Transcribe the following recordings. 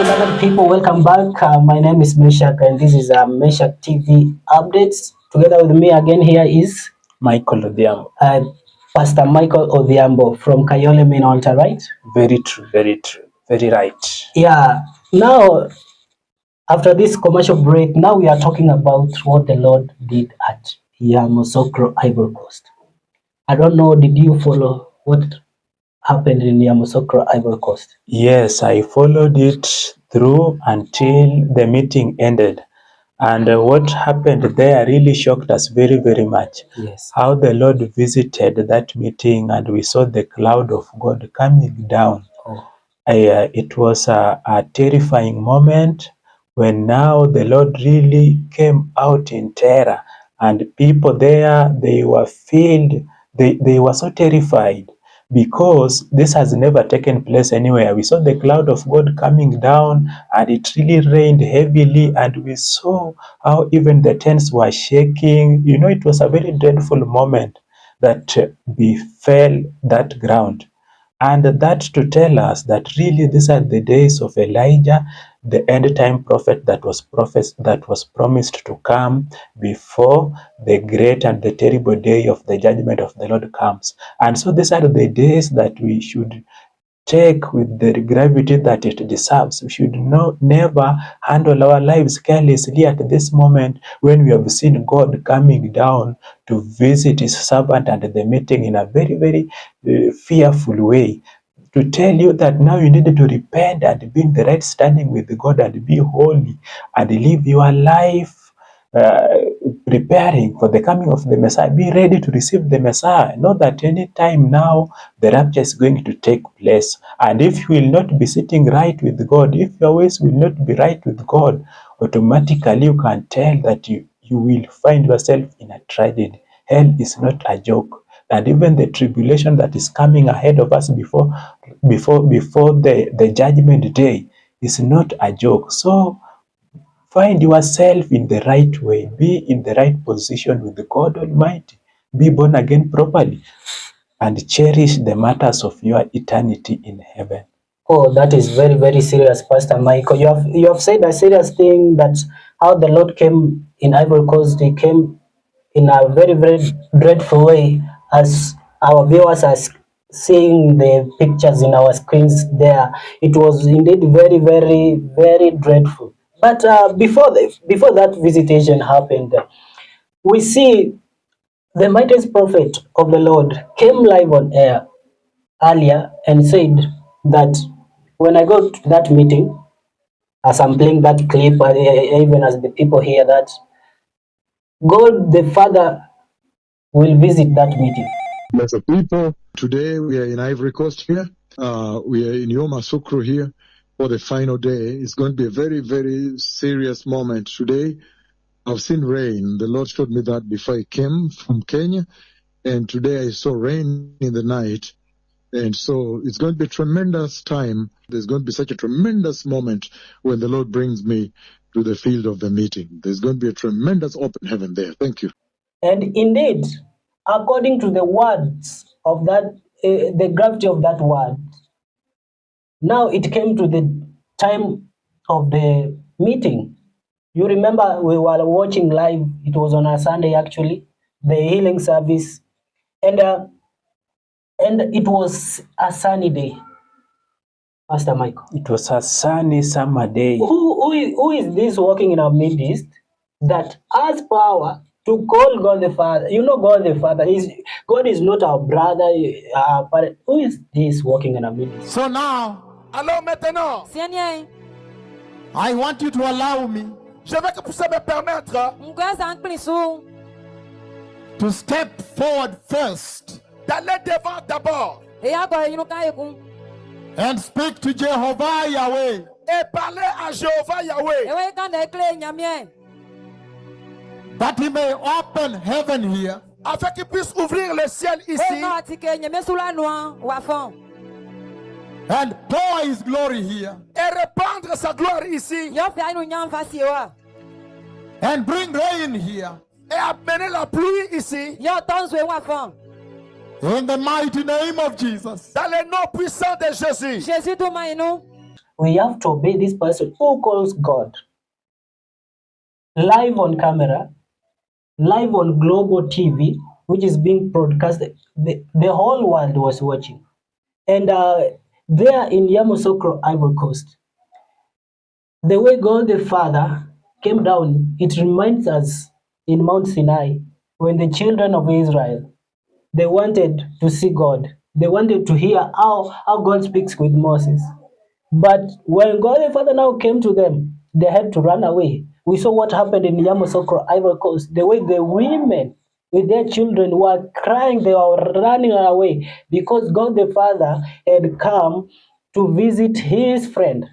beloved people, welcome back. My name is Meshak and this is Meshak TV Updates. Together with me again here is Michael Odhiambo. Pastor Michael Odhiambo from Kayole Main Altar, right? Very true, very right. Yeah, now after this commercial break, now we are talking about what the Lord did at Yamoussoukro, Ivory Coast. I don't know, did you follow what happened in Yamoussoukro, Ivory Coast? Yes, I followed it through until the meeting ended. And what happened there really shocked us very much. Yes. How the Lord visited that meeting and we saw the cloud of God coming down. Oh. It was a terrifying moment when now the Lord really came out in terror. And people there, they were filled, they were so terrified because this has never taken place anywhere. We saw the cloud of God coming down and it really rained heavily, and we saw how even the tents were shaking. You know, it was a very dreadful moment that befell that ground. And that to tell us that really these are the days of Elijah, the end time prophet that was promised to come before the great and the terrible day of the judgment of the Lord comes. And so these are the days that we should take with the gravity that it deserves. We should never handle our lives carelessly at this moment when we have seen God coming down to visit his servant and the meeting in a very fearful way. To tell you that now you need to repent and be in the right standing with God and be holy and live your life preparing for the coming of the Messiah. Be ready to receive the Messiah. Know that any time now the rapture is going to take place. And if you will not be sitting right with God, if your ways will not be right with God, automatically you can tell that you will find yourself in a tragedy. Hell is not a joke. And even the tribulation that is coming ahead of us before the judgment day is not a joke. So find yourself in the right way. Be in the right position with God Almighty. Be born again properly and cherish the matters of your eternity in heaven. Oh, that is very serious, Pastor Michael. You have said a serious thing, that how the Lord came in Ivory Coast. He came in a very dreadful way, as our viewers are seeing the pictures in our screens there. It was indeed very dreadful. But before that visitation happened, we see the mightiest prophet of the Lord came live on air earlier and said that when I go to that meeting, as I'm playing that clip, even as the people hear that, God the Father will visit that meeting. Blessed people, today we are in Ivory Coast here. We are in Yamoussoukro here for the final day. It's going to be a very serious moment today. I've seen rain. The Lord showed me that before I came from Kenya. And today I saw rain in the night. And so it's going to be a tremendous time. There's going to be such a tremendous moment when the Lord brings me to the field of the meeting. There's going to be a tremendous open heaven there. Thank you. And indeed, according to the words of that, the gravity of that word, now it came to the time of the meeting. You remember we were watching live. It was on a Sunday, actually, the healing service, and it was a sunny day, Pastor Michael. It was a sunny summer day. Who is this walking in our midst that has power to call God the Father? You know, God the Father God is not our brother, but who is this walking in our midst? So now, alors maintenant, I want you to allow me je veux que vous me permettre to step forward first d'aller devant d'abord and speak to Jehovah Yahweh. et parler à Jéhovah Yahweh, that he may open heaven here afin qu'il puisse ouvrir le ciel ici and pour his glory here et répandre sa gloire ici and bring rain here et amener la pluie ici in the mighty name of Jesus. dans le nom puissant de Jésus. we have to obey this person who calls God. Live on camera, live on global TV, which is being broadcasted. The whole world was watching. And there in Yamoussoukro, Ivory Coast, the way God the Father came down, it reminds us in Mount Sinai when the children of Israel, they wanted to see God. They wanted to hear how God speaks with Moses. But when God the Father now came to them, they had to run away. We saw what happened in Yamoussoukro, Ivory Coast, the way the women with their children were crying, they were running away because God the Father had come to visit his friend.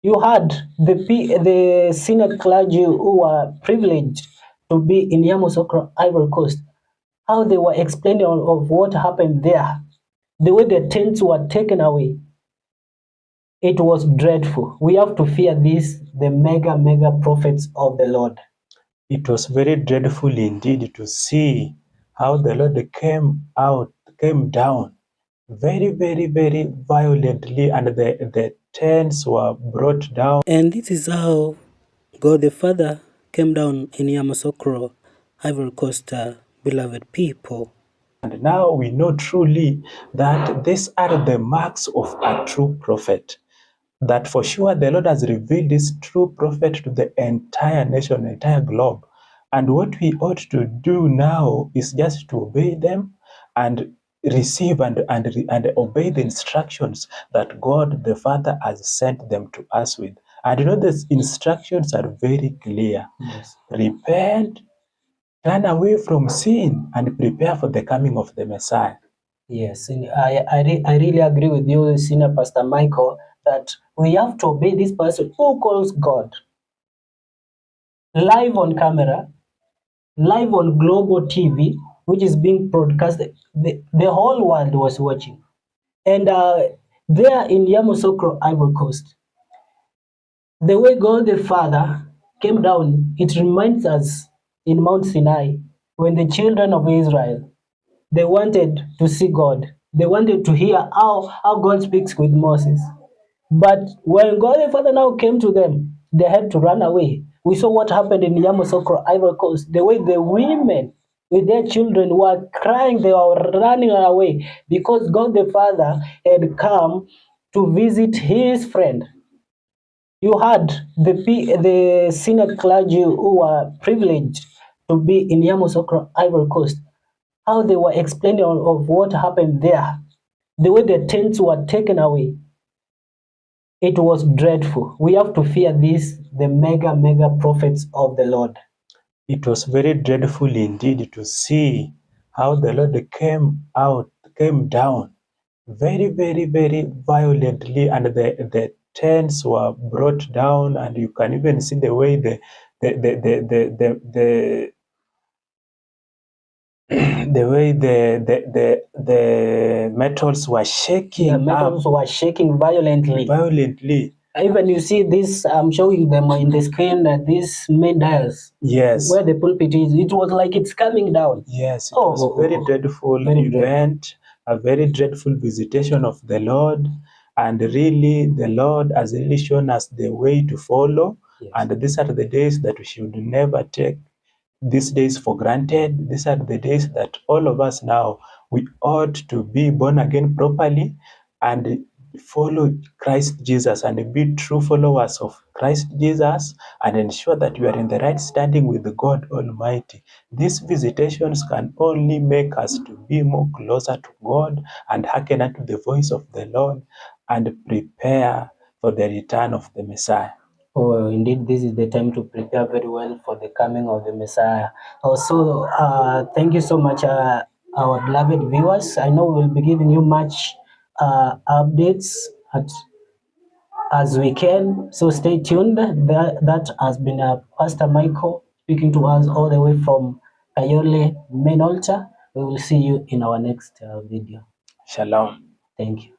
You had the senior clergy who were privileged to be in Yamoussoukro, Ivory Coast, how they were explaining of what happened there, the way the tents were taken away. It was dreadful. We have to fear this, the mega prophets of the Lord. It was very dreadful indeed to see how the Lord came down very violently, and the tents were brought down. And this is how God the Father came down in Yamoussoukro, Ivory Coast, beloved people. And now we know truly that these are the marks of a true prophet. That for sure the Lord has revealed this true prophet to the entire nation, entire globe. And what we ought to do now is just to obey them and receive and obey the instructions that God the Father has sent them to us with. And you know, these instructions are very clear. Yes. Repent, turn away from sin, and prepare for the coming of the Messiah. Yes, and I really agree with you, Senior Pastor Michael, that we have to obey this person who calls God. Live on camera, live on global TV, which is being broadcasted. The whole world was watching. And there in Yamoussoukro, Ivory Coast, the way God the Father came down, it reminds us in Mount Sinai when the children of Israel, they wanted to see God. They wanted to hear how God speaks with Moses. But when God the Father now came to them, they had to run away. We saw what happened in Yamoussoukro, Ivory Coast, the way the women with their children were crying, they were running away because God the Father had come to visit his friend. You had the senior clergy who were privileged to be in Yamoussoukro, Ivory Coast, how they were explaining of what happened there, the way the tents were taken away. It was dreadful. We have to fear this, the mega prophets of the Lord. It was very dreadful indeed to see how the Lord came down very violently, and the tents were brought down, and you can even see the way the way the metals were shaking. The metals were shaking violently. Even you see this, I'm showing them in the screen, these main dials. Yes. Where the pulpit is, it was like it's coming down. Yes, it was a very dreadful event, a very dreadful visitation of the Lord. And really, the Lord has really shown us the way to follow. Yes. And these are the days that we should never take these days for granted. These are the days that all of us now, we ought to be born again properly and follow Christ Jesus and be true followers of Christ Jesus and ensure that you are in the right standing with God Almighty. These visitations can only make us to be more closer to God and hearken unto the voice of the Lord and prepare for the return of the Messiah. Oh, indeed, this is the time to prepare very well for the coming of the Messiah. Also, thank you so much, our beloved viewers. I know we'll be giving you much updates as we can. So stay tuned. That has been Pastor Michael speaking to us all the way from Kayole Main Altar. We will see you in our next video. Shalom. Thank you.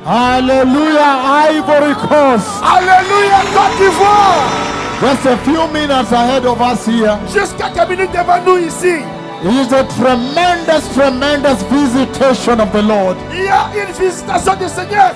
Hallelujah, Ivory Coast. Alléluia, Côte d'Ivoire. Just a few minutes ahead of us here. Juste quelques minutes devant nous ici. It is a tremendous visitation of the Lord. Il y a une visitation du Seigneur